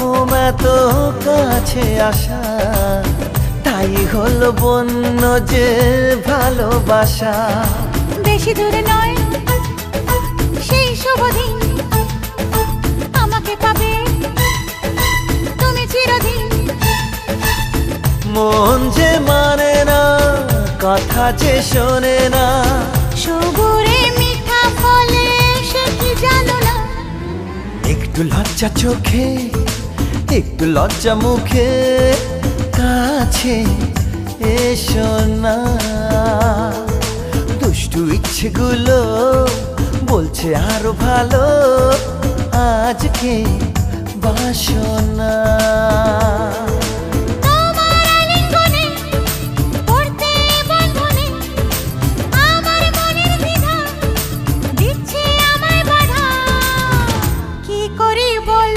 ঘুম এত কাছে আসা, তাই হলো বন্য যে ভালোবাসা। বেশি দূরে নয় সেই শুভ দিন, আমাকে পাবে তুমি চিরদিন। মন যে মানে না, কথা যে শোনে না, সবুরে মিঠা ফলে সে কি জানো না। একটু লজ্জা চোখে, একটু লজ্জা মুখে, কাছে এসো না। দুষ্টু ইচ্ছেগুলো বলছে আরো ভালো, আজকে বাসনা। তোমার আলিঙ্গনে পড়তে বন্ধনে, আমার মনের দ্বিধা দিচ্ছে আমায় বাধা। কি করি বল